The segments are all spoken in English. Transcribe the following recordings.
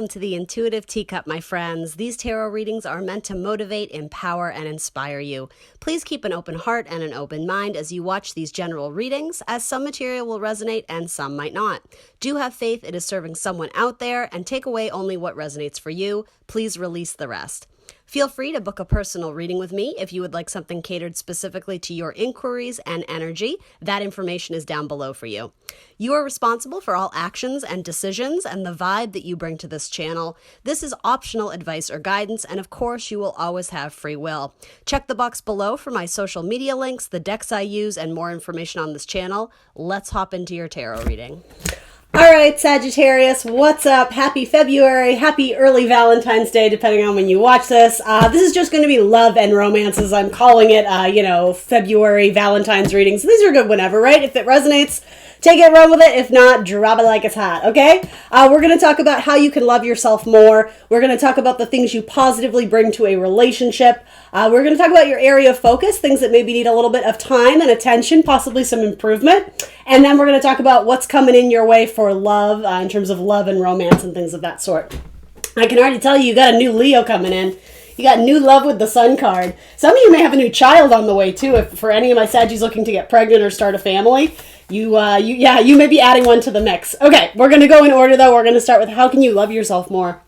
Welcome to the Intuitive Teacup, my friends. These tarot readings are meant to motivate, empower, and inspire you. Please keep an open heart and an open mind as you watch these general readings, as some material will resonate and some might not. Do have faith it is serving someone out there, and take away only what resonates for you. Please release the rest. Feel free to book a personal reading with me if you would like something catered specifically to your inquiries and energy. That information is down below for you. You are responsible for all actions and decisions and the vibe that you bring to this channel. This is optional advice or guidance, and of course, you will always have free will. Check the box below for my social media links, the decks I use, and more information on this channel. Let's hop into your tarot reading. All right, Sagittarius, what's up? Happy February. Happy early Valentine's Day, depending on when you watch this. This is just going to be love and romances. I'm calling it, February Valentine's readings. These are good whenever, right? If it resonates, take it, run with it. If not, drop it like it's hot, okay? We're going to talk about how you can love yourself more. We're going to talk about the things you positively bring to a relationship. We're going to talk about your area of focus, things that maybe need a little bit of time and attention, possibly some improvement. And then we're going to talk about what's coming in your way for love, in terms of love and romance and things of that sort. I can already tell you got a new Leo coming in. You got new love with the Sun card. Some of you may have a new child on the way too. If for any of my Saggies looking to get pregnant or start a family, you may be adding one to the mix. Okay, we're going to go in order though. We're going to start with how can you love yourself more.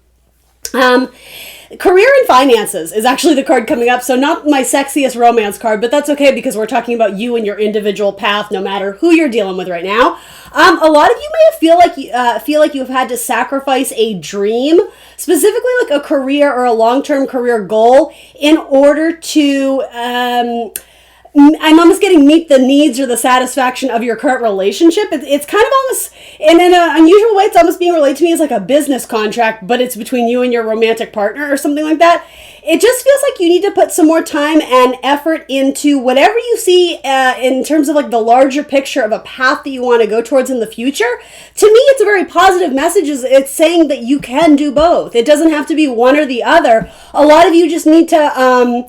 Career and finances is actually the card coming up. So not my sexiest romance card, but that's okay because we're talking about you and your individual path, no matter who you're dealing with right now. A lot of you may feel like you've had to sacrifice a dream, specifically like a career or a long-term career goal, in order to I'm almost getting meet the needs or the satisfaction of your current relationship. It's kind of almost, in an unusual way, it's almost being related to me as like a business contract, but it's between you and your romantic partner or something like that. It just feels like you need to put some more time and effort into whatever you see in terms of like the larger picture of a path that you want to go towards in the future. To me, it's a very positive message. It's saying that you can do both. It doesn't have to be one or the other. A lot of you just need to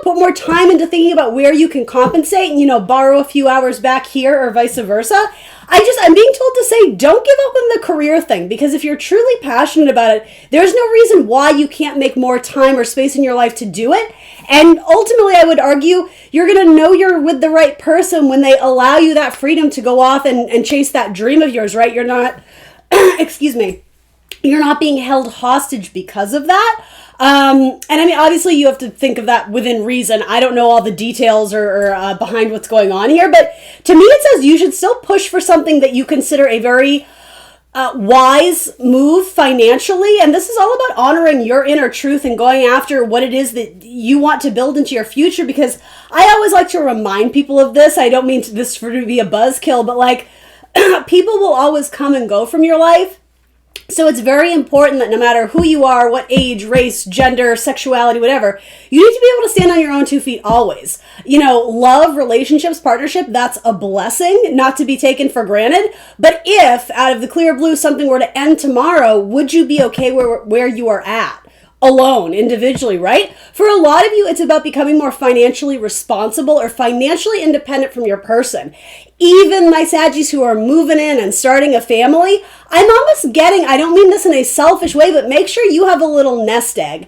put more time into thinking about where you can compensate and, borrow a few hours back here or vice versa. I'm being told to say, don't give up on the career thing, because if you're truly passionate about it, there's no reason why you can't make more time or space in your life to do it. And ultimately, I would argue you're going to know you're with the right person when they allow you that freedom to go off and chase that dream of yours, right? You're not, excuse me, you're not being held hostage because of that. And I mean, obviously you have to think of that within reason. I don't know all the details or behind what's going on here, but to me it says you should still push for something that you consider a very wise move financially. And this is all about honoring your inner truth and going after what it is that you want to build into your future, because I always like to remind people of this. I don't mean this to be a buzzkill, but like people will always come and go from your life. So it's very important that no matter who you are, what age, race, gender, sexuality, whatever, you need to be able to stand on your own 2 feet always. Love, relationships, partnership, that's a blessing, not to be taken for granted. But if, out of the clear blue, something were to end tomorrow, would you be okay where you are at? Alone, individually, right? For a lot of you, it's about becoming more financially responsible or financially independent from your person. Even my Saggies who are moving in and starting a family, I'm almost getting, I don't mean this in a selfish way, but make sure you have a little nest egg.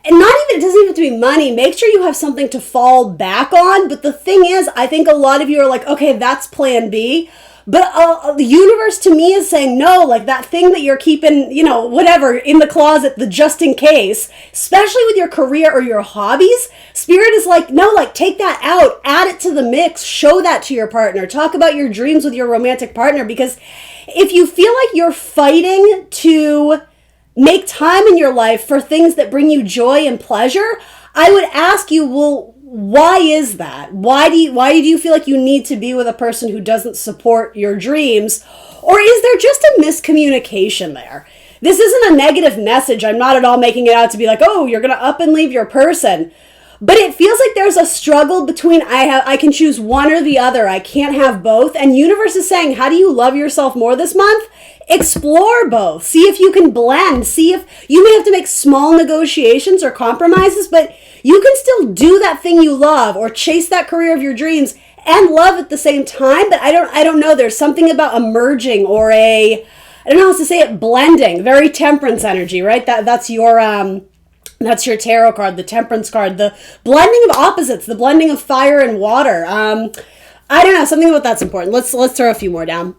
And it doesn't even have to be money. Make sure you have something to fall back on. But the thing is, I think a lot of you are like, okay, that's plan B. But the universe to me is saying, no, like that thing that you're keeping, whatever, in the closet, the just in case, especially with your career or your hobbies, Spirit is like, no, like take that out, add it to the mix, show that to your partner, talk about your dreams with your romantic partner. Because if you feel like you're fighting to make time in your life for things that bring you joy and pleasure, I would ask you, well, why is that? Why do you feel like you need to be with a person who doesn't support your dreams? Or is there just a miscommunication there? This isn't a negative message. I'm not at all making it out to be like, oh, you're going to up and leave your person. But it feels like there's a struggle between I can choose one or the other. I can't have both. And universe is saying, how do you love yourself more this month? Explore both. See if you can blend. See if you may have to make small negotiations or compromises, but you can still do that thing you love or chase that career of your dreams and love at the same time. But I don't know. There's something about a merging or a I don't know how else to say it, blending, very temperance energy, right? That's your tarot card, the temperance card, the blending of opposites, the blending of fire and water. I don't know, something about that's important. Let's throw a few more down.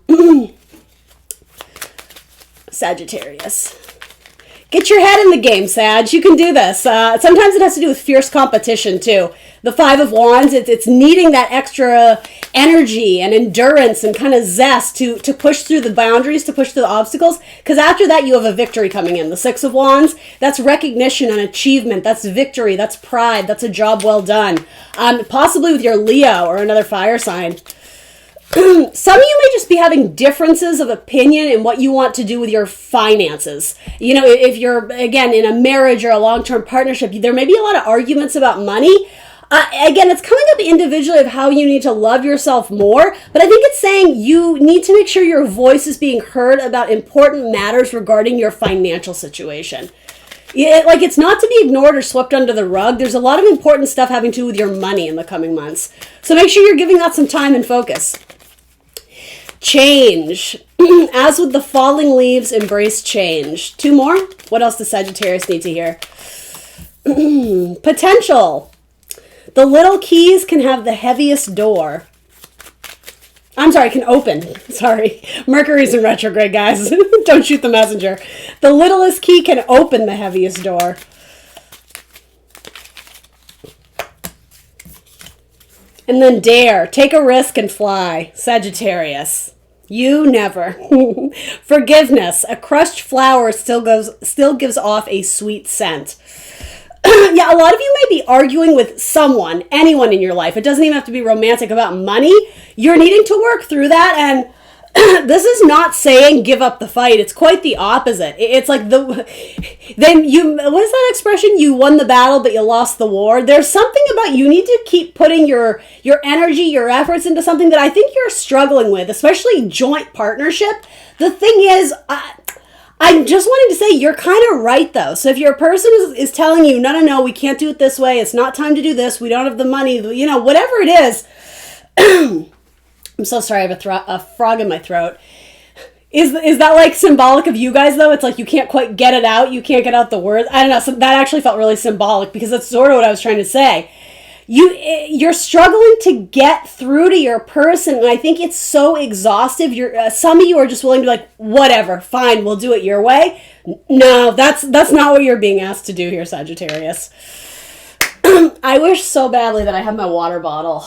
Sagittarius. Get your head in the game, Sag. You can do this. Sometimes it has to do with fierce competition, too. The Five of Wands, it's needing that extra energy and endurance and kind of zest to push through the boundaries, to push through the obstacles. Because after that, you have a victory coming in. The Six of Wands, that's recognition and achievement. That's victory. That's pride. That's a job well done. Possibly with your Leo or another fire sign. Some of you may just be having differences of opinion in what you want to do with your finances. You know, if you're, again, in a marriage or a long-term partnership, there may be a lot of arguments about money. Again, it's coming up individually of how you need to love yourself more, but I think it's saying you need to make sure your voice is being heard about important matters regarding your financial situation. It's not to be ignored or swept under the rug. There's a lot of important stuff having to do with your money in the coming months. So make sure you're giving that some time and focus. Change. As with the falling leaves, embrace change. Two more. What else does Sagittarius need to hear? Potential. The little keys can have the heaviest door. I'm sorry, can open. Sorry. Mercury's in retrograde, guys. Don't shoot the messenger. The littlest key can open the heaviest door. And then dare. Take a risk and fly. Sagittarius. You never. Forgiveness. A crushed flower still gives off a sweet scent. Yeah, a lot of you may be arguing with someone, anyone in your life. It doesn't even have to be romantic, about money. You're needing to work through that, and this is not saying give up the fight. It's quite the opposite. It's like what is that expression? You won the battle, but you lost the war. There's something about you need to keep putting your energy, your efforts into something that I think you're struggling with, especially joint partnership. The thing is, I'm just wanting to say you're kind of right, though. So if your person is telling you, no, we can't do it this way. It's not time to do this. We don't have the money. You know, whatever it is. I'm so sorry. I have a frog in my throat. Is that like symbolic of you guys, though? It's like you can't quite get it out. You can't get out the words. I don't know. So that actually felt really symbolic because that's sort of what I was trying to say. You're struggling to get through to your person, and I think it's so exhaustive. Some of you are just willing to be like, whatever, fine, we'll do it your way. No, that's not what you're being asked to do here, Sagittarius. I wish so badly that I have my water bottle,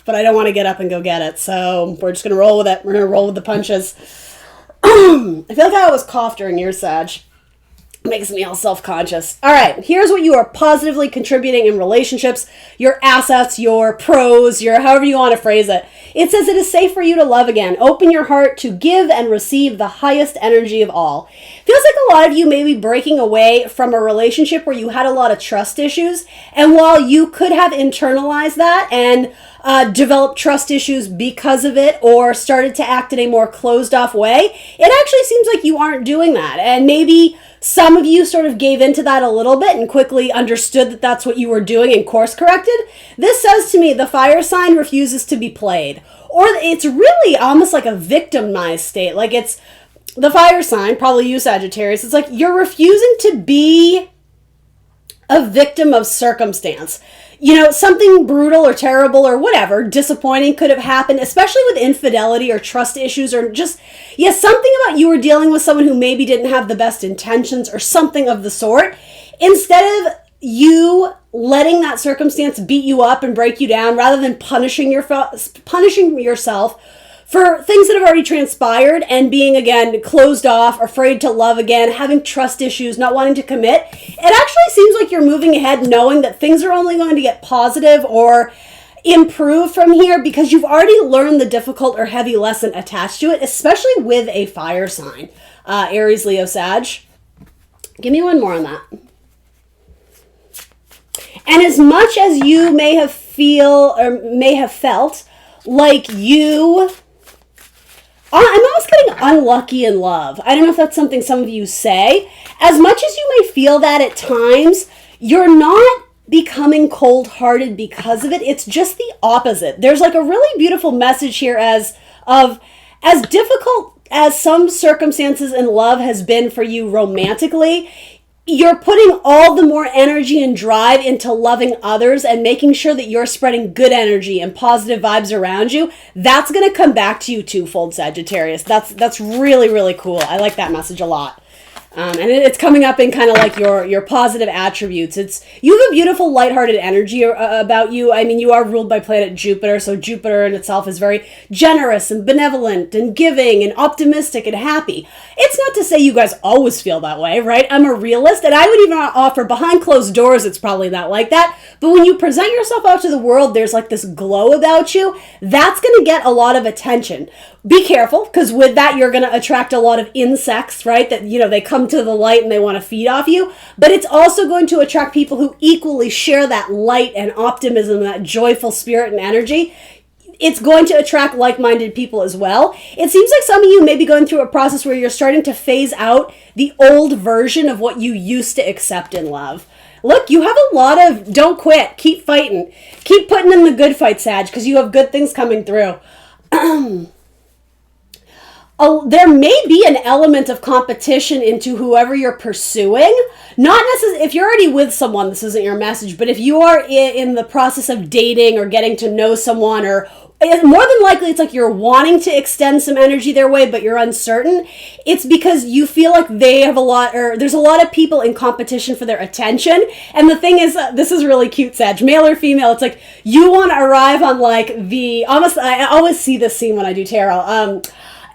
but I don't want to get up and go get it, so we're just going to roll with it. We're going to roll with the punches. I feel like I always cough during your Sag. Makes me all self-conscious. All right, here's what you are positively contributing in relationships, your assets, your pros, your however you want to phrase it. It says it is safe for you to love again. Open your heart to give and receive the highest energy of all. Feels like a lot of you may be breaking away from a relationship where you had a lot of trust issues, and while you could have internalized that and developed trust issues because of it, or started to act in a more closed-off way, it actually seems like you aren't doing that, and maybe some of you sort of gave into that a little bit and quickly understood that that's what you were doing and course corrected. This says to me the fire sign refuses to be played. Or it's really almost like a victimized state. Like it's the fire sign, probably you Sagittarius, it's like you're refusing to be a victim of circumstance. You know, something brutal or terrible or whatever, disappointing could have happened, especially with infidelity or trust issues or just, something about you were dealing with someone who maybe didn't have the best intentions or something of the sort. Instead of you letting that circumstance beat you up and break you down, rather than punishing yourself for things that have already transpired and being, again, closed off, afraid to love again, having trust issues, not wanting to commit, it actually seems like you're moving ahead knowing that things are only going to get positive or improve from here because you've already learned the difficult or heavy lesson attached to it, especially with a fire sign. Aries, Leo, Sag. Give me one more on that. And as much as you may have felt like you... I'm almost getting unlucky in love. I don't know if that's something some of you say. As much as you may feel that at times, you're not becoming cold-hearted because of it. It's just the opposite. There's like a really beautiful message here as difficult as some circumstances in love has been for you romantically, you're putting all the more energy and drive into loving others and making sure that you're spreading good energy and positive vibes around you. That's going to come back to you twofold, Sagittarius. That's really, really cool. I like that message a lot. And it's coming up in kind of like your positive attributes. You have a beautiful, lighthearted energy about you. I mean, you are ruled by planet Jupiter, so Jupiter in itself is very generous and benevolent and giving and optimistic and happy. It's not to say you guys always feel that way, right? I'm a realist, and I would even offer behind closed doors it's probably not like that. But when you present yourself out to the world, there's like this glow about you. That's going to get a lot of attention. Be careful, because with that, you're going to attract a lot of insects, right? That, they come to the light and they want to feed off you. But it's also going to attract people who equally share that light and optimism, that joyful spirit and energy. It's going to attract like-minded people as well. It seems like some of you may be going through a process where you're starting to phase out the old version of what you used to accept in love. Look, you have a lot of don't quit, keep fighting, keep putting in the good fight, Sag, because you have good things coming through. There may be an element of competition into whoever you're pursuing. Not necessarily, if you're already with someone, this isn't your message, but if you are in the process of dating or getting to know someone, or more than likely it's like you're wanting to extend some energy their way, but you're uncertain, it's because you feel like they have there's a lot of people in competition for their attention. And the thing is, this is really cute, Sag, male or female, it's like you want to arrive on like I always see this scene when I do tarot.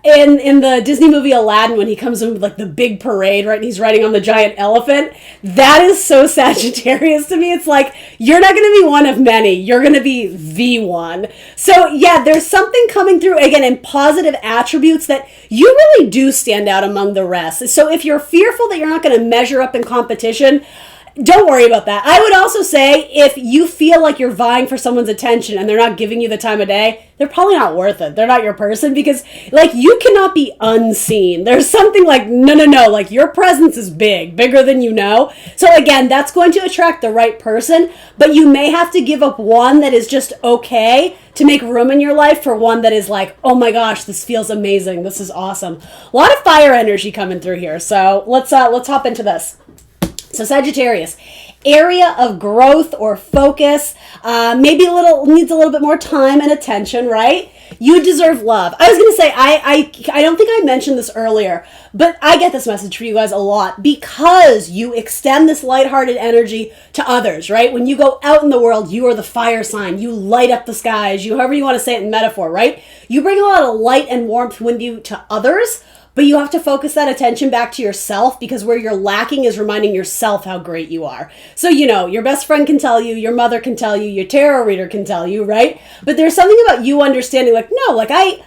In the Disney movie Aladdin, when he comes in with like the big parade, right, and he's riding on the giant elephant, that is so Sagittarius to me. It's like, you're not going to be one of many. You're going to be the one. So yeah, there's something coming through, again, in positive attributes that you really do stand out among the rest. So if you're fearful that you're not going to measure up in competition, don't worry about that. I would also say if you feel like you're vying for someone's attention and they're not giving you the time of day, they're probably not worth it. They're not your person, because like you cannot be unseen. There's something like, no, like your presence is bigger than you know. So again, that's going to attract the right person, but you may have to give up one that is just okay to make room in your life for one that is like, oh my gosh, this feels amazing. This is awesome. A lot of fire energy coming through here. So let's hop into this. So Sagittarius, area of growth or focus, maybe needs a little bit more time and attention, right? You deserve love. I was going to say, I don't think I mentioned this earlier, but I get this message for you guys a lot because you extend this lighthearted energy to others, right? When you go out in the world, you are the fire sign. You light up the skies, however you want to say it in metaphor, right? You bring a lot of light and warmth with you to others, but you have to focus that attention back to yourself, because where you're lacking is reminding yourself how great you are. So, your best friend can tell you, your mother can tell you, your tarot reader can tell you, right? But there's something about you understanding, like, no, like I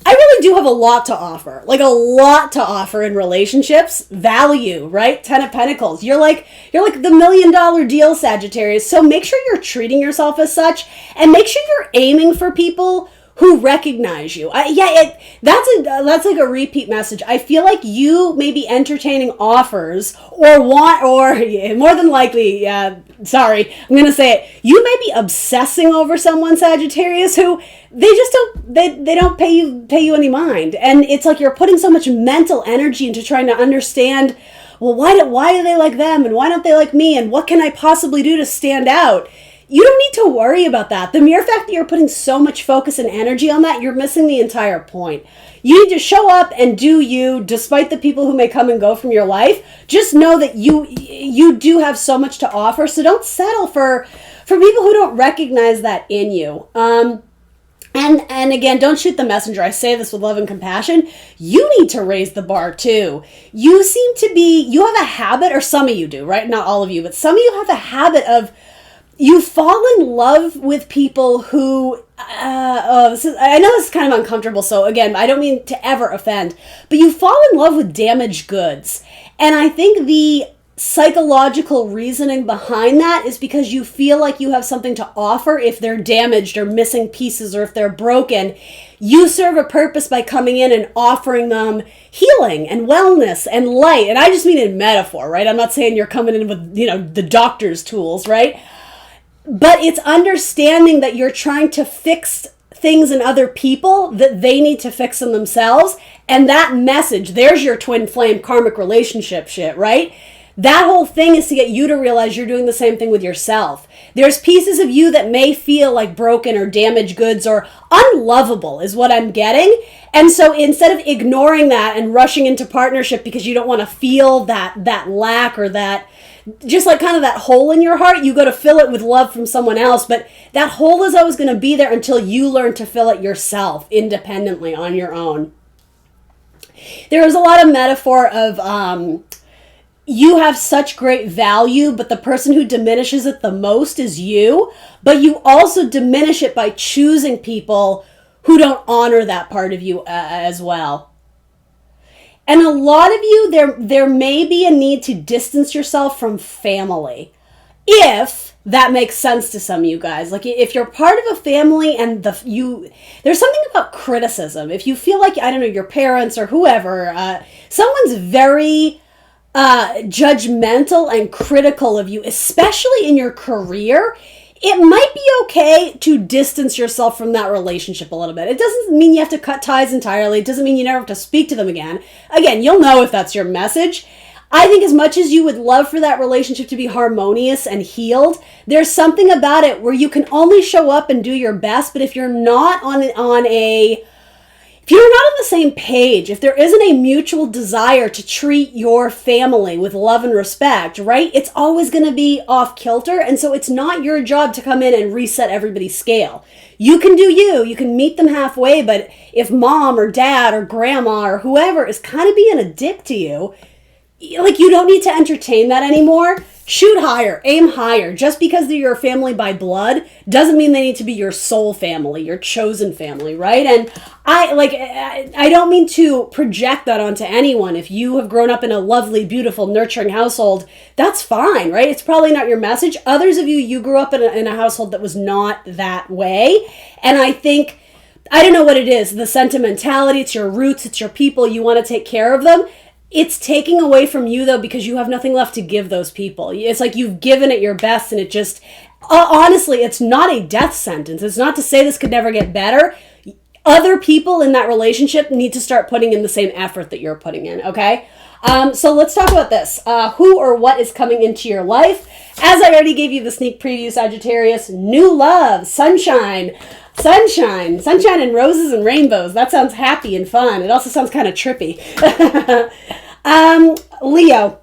really do have a lot to offer, like a lot to offer in relationships, value, right? 10 of Pentacles. You're like the $1 million deal, Sagittarius. So make sure you're treating yourself as such, and make sure you're aiming for people who recognize you. That's like a repeat message. I feel like you may be entertaining offers or more than likely, sorry, I'm going to say it. You may be obsessing over someone, Sagittarius, who they don't pay you any mind. And it's like you're putting so much mental energy into trying to understand, well, why do they like them? And why don't they like me? And what can I possibly do to stand out? You don't need to worry about that. The mere fact that you're putting so much focus and energy on that, you're missing the entire point. You need to show up and do you, despite the people who may come and go from your life. Just know that you do have so much to offer, so don't settle for people who don't recognize that in you. And again, don't shoot the messenger. I say this with love and compassion. You need to raise the bar too. You have a habit, or some of you do, right? Not all of you, but some of you have a habit of, you fall in love with people who, I know this is kind of uncomfortable, so again, I don't mean to ever offend, but you fall in love with damaged goods. And I think the psychological reasoning behind that is because you feel like you have something to offer if they're damaged or missing pieces, or if they're broken. You serve a purpose by coming in and offering them healing and wellness and light. And I just mean in metaphor, right? I'm not saying you're coming in with, the doctor's tools, right? But it's understanding that you're trying to fix things in other people that they need to fix in themselves. And that message, there's your twin flame karmic relationship shit, right? That whole thing is to get you to realize you're doing the same thing with yourself. There's pieces of you that may feel like broken or damaged goods or unlovable is what I'm getting. And so instead of ignoring that and rushing into partnership because you don't want to feel that lack or that, just like kind of that hole in your heart, you go to fill it with love from someone else. But that hole is always going to be there until you learn to fill it yourself independently on your own. There is a lot of metaphor of you have such great value, but the person who diminishes it the most is you. But you also diminish it by choosing people who don't honor that part of you as well. And a lot of you, there may be a need to distance yourself from family, if that makes sense to some of you guys. Like if you're part of a family and there's something about criticism. If you feel like, I don't know, your parents or whoever, someone's very judgmental and critical of you, especially in your career, it might be okay to distance yourself from that relationship a little bit. It doesn't mean you have to cut ties entirely. It doesn't mean you never have to speak to them again. Again, you'll know if that's your message. I think as much as you would love for that relationship to be harmonious and healed, there's something about it where you can only show up and do your best, but if you're not if you're not on the same page, if there isn't a mutual desire to treat your family with love and respect, right, it's always going to be off kilter. And so it's not your job to come in and reset everybody's scale. You can do you can meet them halfway, but if mom or dad or grandma or whoever is kind of being a dick to you, like, you don't need to entertain that anymore. Shoot higher, aim higher. Just because they're your family by blood doesn't mean they need to be your soul family, your chosen family, right? And I don't mean to project that onto anyone. If you have grown up in a lovely, beautiful, nurturing household, that's fine, right? It's probably not your message. Others of you grew up in a household that was not that way. And I think, I don't know what it is, the sentimentality, it's your roots, it's your people, you want to take care of them. It's taking away from you, though, because you have nothing left to give those people. It's like you've given it your best, and it just, honestly, it's not a death sentence. It's not to say this could never get better. Other people in that relationship need to start putting in the same effort that you're putting in, okay? So let's talk about this. Who or what is coming into your life? As I already gave you the sneak preview, Sagittarius, new love, sunshine and roses and rainbows. That sounds happy and fun. It also sounds kind of trippy. Leo.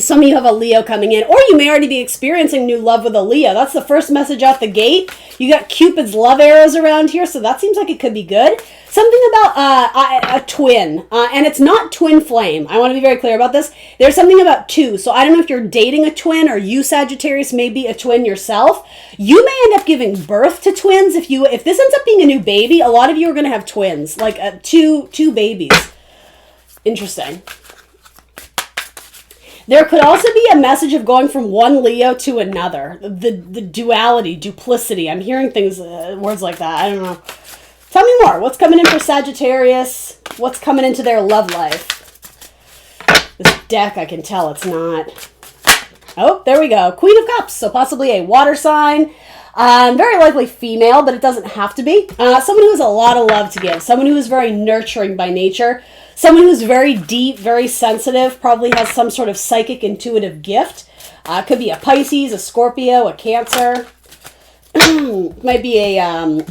Some of you have a Leo coming in, or you may already be experiencing new love with a Leo. That's the first message out the gate. You got Cupid's love arrows around here, so that seems like it could be good. Something about a twin, and it's not twin flame. I want to be very clear about this. There's something about two, so I don't know if you're dating a twin or you, Sagittarius, may be a twin yourself. You may end up giving birth to twins. If this ends up being a new baby, a lot of you are going to have twins, like two babies. Interesting. There could also be a message of going from one Leo to another. The duality, duplicity. I'm hearing things, words like that. I don't know. Tell me more. What's coming in for Sagittarius? What's coming into their love life? This deck, I can tell it's not. Oh, there we go. Queen of Cups. So possibly a water sign. Very likely female, but it doesn't have to be. Someone who has a lot of love to give. Someone who is very nurturing by nature. Someone who's very deep, very sensitive, probably has some sort of psychic, intuitive gift. Could be a Pisces, a Scorpio, a Cancer. Might be a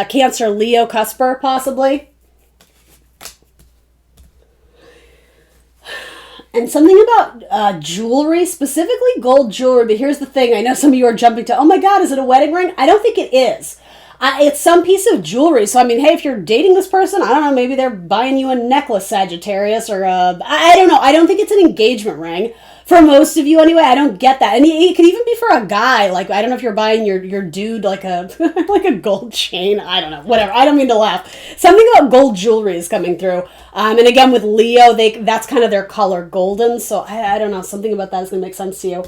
Cancer, Leo, Cusper, possibly. And something about jewelry, specifically gold jewelry. But here's the thing. I know some of you are jumping to, oh my God, is it a wedding ring? I don't think it is. It's some piece of jewelry. So, I mean, hey, if you're dating this person, I don't know, maybe they're buying you a necklace, Sagittarius, or I don't know. I don't think it's an engagement ring. For most of you, anyway, I don't get that. And it could even be for a guy. Like, I don't know if you're buying your dude like a like a gold chain. I don't know. Whatever. I don't mean to laugh. Something about gold jewelry is coming through. And again, with Leo, that's kind of their color, golden. So, I don't know. Something about that is going to make sense to you.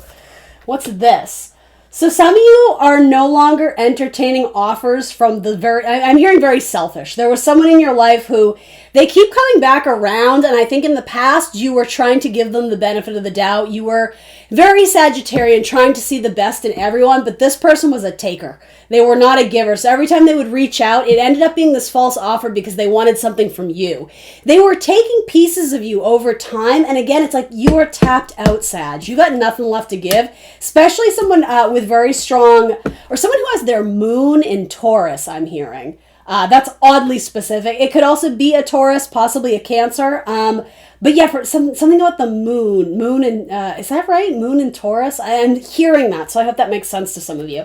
What's this? So some of you are no longer entertaining offers from I'm hearing very selfish. There was someone in your life who They keep coming back around, and I think in the past you were trying to give them the benefit of the doubt. You were very Sagittarian, trying to see the best in everyone, but this person was a taker. They were not a giver. So every time they would reach out, it ended up being this false offer because they wanted something from you. They were taking pieces of you over time, and again, it's like you are tapped out, Sag. You got nothing left to give, especially someone with very strong, or someone who has their moon in Taurus, I'm hearing. That's oddly specific. It could also be a Taurus, possibly a Cancer. But yeah, for something about the moon and is that right? Moon and Taurus. I'm hearing that, so I hope that makes sense to some of you.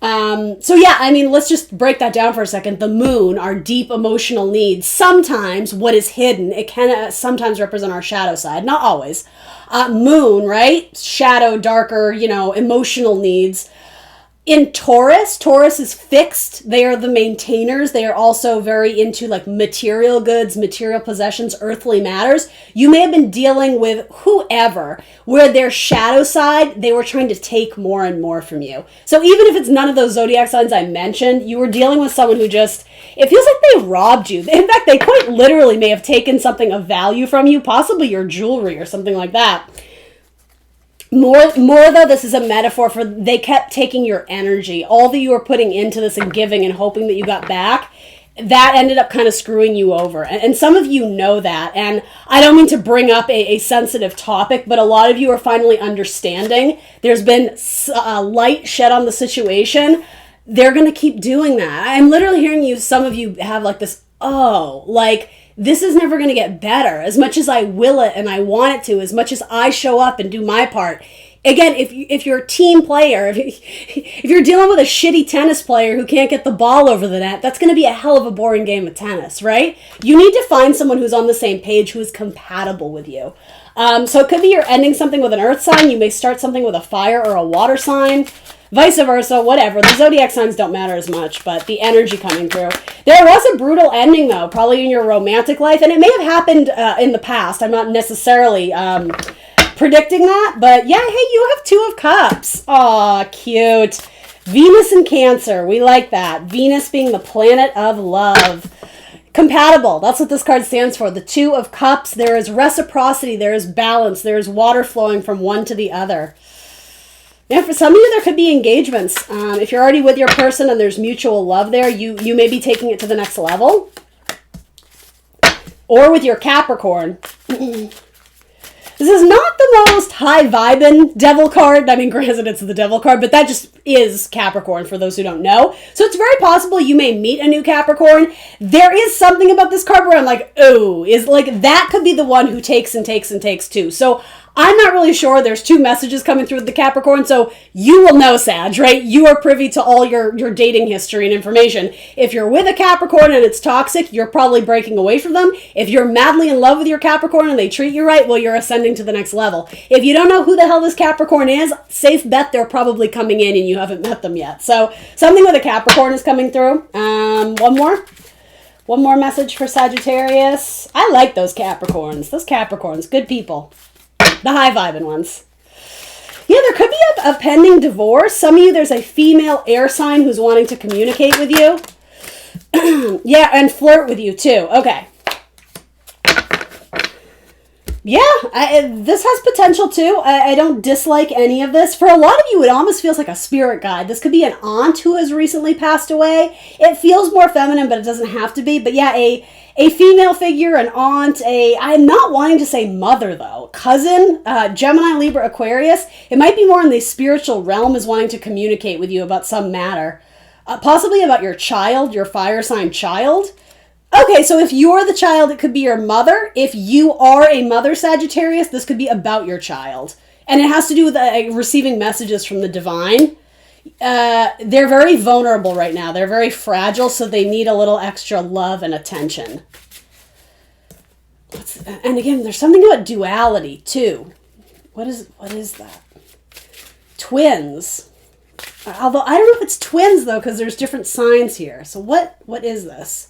So yeah, I mean, let's just break that down for a second. The moon, our deep emotional needs. Sometimes what is hidden, it can sometimes represent our shadow side, not always. Moon, right? Shadow, darker, emotional needs. In Taurus is fixed. They are the maintainers. They are also very into like material goods, material possessions, earthly matters. You may have been dealing with whoever, where their shadow side, they were trying to take more and more from you. So even if it's none of those zodiac signs I mentioned, you were dealing with someone who just, it feels like they robbed you. In fact, they quite literally may have taken something of value from you, possibly your jewelry or something like that. More though, this is a metaphor for they kept taking your energy. All that you were putting into this and giving and hoping that you got back, that ended up kind of screwing you over. And some of you know that. And I don't mean to bring up a sensitive topic, but a lot of you are finally understanding. There's been light shed on the situation. They're going to keep doing that. I'm literally hearing you, some of you have like this, this is never going to get better. As much as I will it and I want it to, as much as I show up and do my part. Again, if you're a team player, if you're dealing with a shitty tennis player who can't get the ball over the net, that's going to be a hell of a boring game of tennis, right? You need to find someone who's on the same page, who is compatible with you. So it could be you're ending something with an earth sign. You may start something with a fire or a water sign. Vice versa, whatever. The zodiac signs don't matter as much, but the energy coming through. There was a brutal ending, though, probably in your romantic life, and it may have happened in the past. I'm not necessarily predicting that, but yeah, hey, you have 2 of Cups. Aw, cute. Venus and Cancer, we like that. Venus being the planet of love. Compatible, that's what this card stands for. The 2 of Cups, there is reciprocity, there is balance, there is water flowing from one to the other. Yeah, for some of you, there could be engagements. If you're already with your person and there's mutual love there, you may be taking it to the next level. Or with your Capricorn. This is not the most high-vibing devil card. I mean, granted, it's the devil card, but that just is Capricorn for those who don't know. So it's very possible you may meet a new Capricorn. There is something about this card where I'm like, oh, is like that could be the one who takes and takes and takes too. So I'm not really sure. There's 2 messages coming through with the Capricorn, so you will know, Sag, right? You are privy to all your dating history and information. If you're with a Capricorn and it's toxic, you're probably breaking away from them. If you're madly in love with your Capricorn and they treat you right, well, you're ascending to the next level. If you don't know who the hell this Capricorn is, safe bet they're probably coming in and you haven't met them yet. So something with a Capricorn is coming through. One more message for Sagittarius. I like those Capricorns. Those Capricorns, good people. The high-vibing ones. Yeah, there could be a pending divorce. Some of you, there's a female air sign who's wanting to communicate with you. Yeah, and flirt with you too. Okay. Yeah, this has potential too. I don't dislike any of this. For a lot of you, it almost feels like a spirit guide. This could be an aunt who has recently passed away. It feels more feminine, but it doesn't have to be. But yeah, a female figure, an aunt, I'm not wanting to say mother though, cousin, Gemini, Libra, Aquarius. It might be more in the spiritual realm, is wanting to communicate with you about some matter. Possibly about your child, your fire sign child. Okay, so if you're the child, it could be your mother. If you are a mother, Sagittarius, this could be about your child. And it has to do with receiving messages from the divine. They're very vulnerable right now. They're very fragile, so they need a little extra love and attention. And again, there's something about duality, too. What is that? Twins. Although, I don't know if it's twins, though, because there's different signs here. So what is this?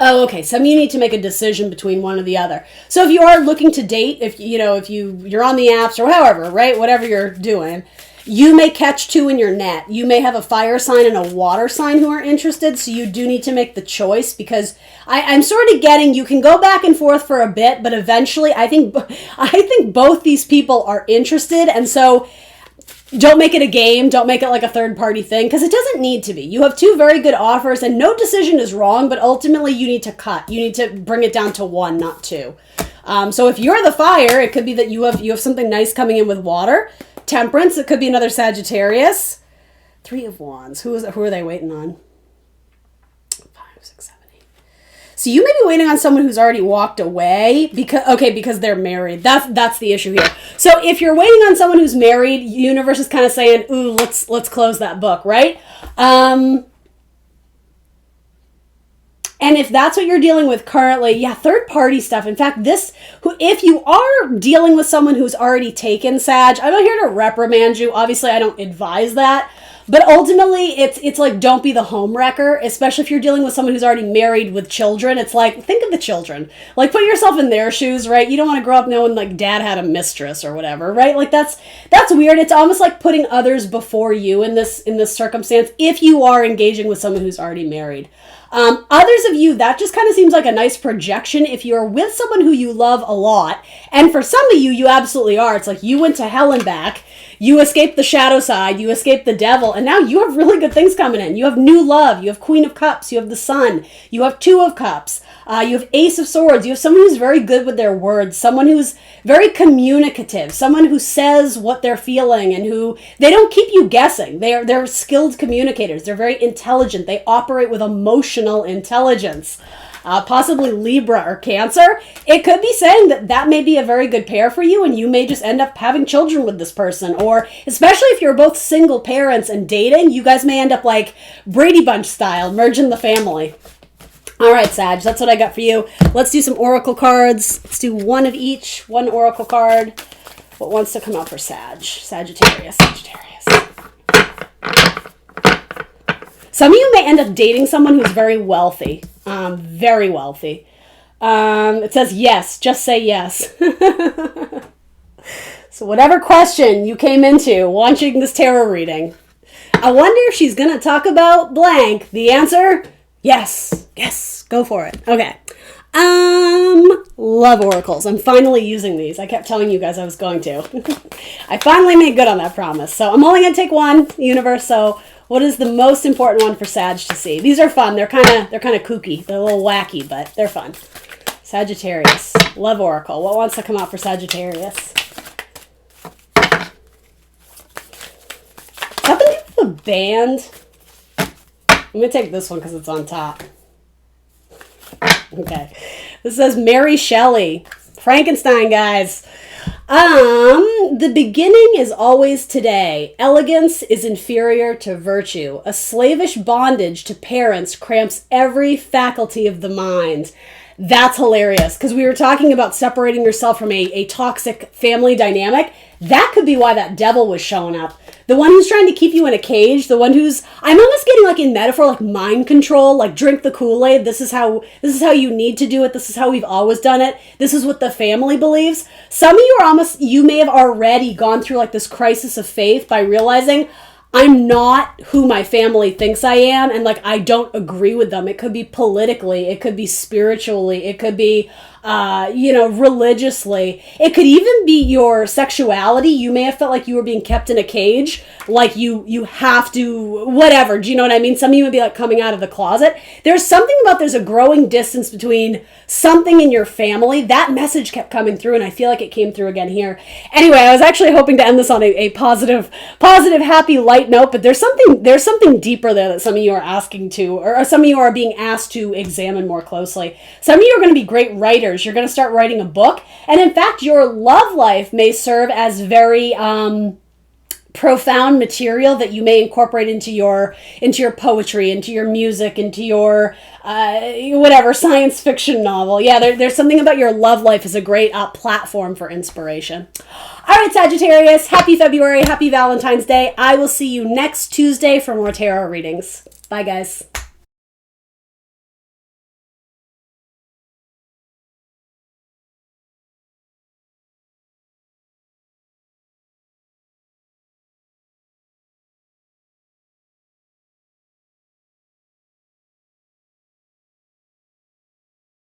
Oh, okay. Some of you need to make a decision between one or the other. So if you are looking to date, if you're on the apps or however, right, whatever you're doing, You may catch two in your net. You may have a fire sign and a water sign who are interested, so you do need to make the choice, because I'm sort of getting, you can go back and forth for a bit, but eventually I think both these people are interested, and so don't make it a game. Don't make it like a third-party thing, because it doesn't need to be. You have two very good offers, and no decision is wrong, but ultimately you need to cut. You need to bring it down to one, not two. So if you're the fire, it could be that you have something nice coming in with water. Temperance, it could be another Sagittarius. 3 of Wands. Who are they waiting on? 5, 6, 7, 8. So you may be waiting on someone who's already walked away because they're married. That's the issue here. So if you're waiting on someone who's married, universe is kind of saying, "Ooh, let's close that book," right? And if that's what you're dealing with currently, yeah, third-party stuff. In fact, if you are dealing with someone who's already taken, Sag, I'm not here to reprimand you. Obviously, I don't advise that. But ultimately, it's like, don't be the homewrecker, especially if you're dealing with someone who's already married with children. It's like, think of the children. Like, put yourself in their shoes, right? You don't want to grow up knowing, like, dad had a mistress or whatever, right? Like, that's weird. It's almost like putting others before you in this circumstance if you are engaging with someone who's already married. Others of you, that just kind of seems like a nice projection if you're with someone who you love a lot. And for some of you, you absolutely are. It's like you went to hell and back. You escaped the shadow side. You escaped the devil. And now you have really good things coming in. You have new love. You have Queen of Cups. You have the Sun. You have 2 of Cups. You have Ace of Swords. You have someone who's very good with their words. Someone who's very communicative. Someone who says what they're feeling and who, they don't keep you guessing. They're skilled communicators. They're very intelligent. They operate with emotional intelligence. Possibly Libra or Cancer. It could be saying that may be a very good pair for you, and you may just end up having children with this person. Or especially if you're both single parents and dating, you guys may end up like Brady Bunch style, merging the family. All right, Sag, that's what I got for you. Let's do some oracle cards. Let's do one of each, one oracle card. What wants to come out for Sagittarius. Some of you may end up dating someone who's very wealthy. Very wealthy. It says yes. Just say yes. So whatever question you came into watching this tarot reading, I wonder if she's going to talk about blank. The answer, yes. Yes. Go for it. Okay. Love oracles. I'm finally using these. I kept telling you guys I was going to. I finally made good on that promise. So I'm only going to take one, universe. So what is the most important one for Sag to see? These are fun. They're kind of kooky. They're a little wacky, but they're fun. Sagittarius. Love oracle. What wants to come out for Sagittarius? Something to do with a band. I'm going to take this one because it's on top. Okay. This says Mary Shelley. Frankenstein, guys. The beginning is always today. Elegance is inferior to virtue. A slavish bondage to parents cramps every faculty of the mind. That's hilarious, because we were talking about separating yourself from a toxic family dynamic. That could be why that devil was showing up. The one who's trying to keep you in a cage, the one who's, I'm almost getting like in metaphor, like mind control, like drink the Kool-Aid. This is how you need to do it. This is how we've always done it. This is what the family believes. Some of you may have already gone through like this crisis of faith by realizing I'm not who my family thinks I am, and like I don't agree with them. It could be politically, it could be spiritually, it could be religiously. It could even be your sexuality. You may have felt like you were being kept in a cage, like you have to, whatever. Do you know what I mean? Some of you would be like coming out of the closet. There's a growing distance between something in your family. That message kept coming through, and I feel like it came through again here. Anyway, I was actually hoping to end this on a positive, happy, light note, but there's something deeper there that some of you are asking to, or some of you are being asked to examine more closely. Some of you are going to be great writers. You're going to start writing a book. And in fact, your love life may serve as very profound material that you may incorporate into your poetry, into your music, into your whatever science fiction novel. Yeah, there's something about your love life as a great platform for inspiration. All right, Sagittarius, happy February, happy Valentine's Day. I will see you next Tuesday for more tarot readings. Bye, guys.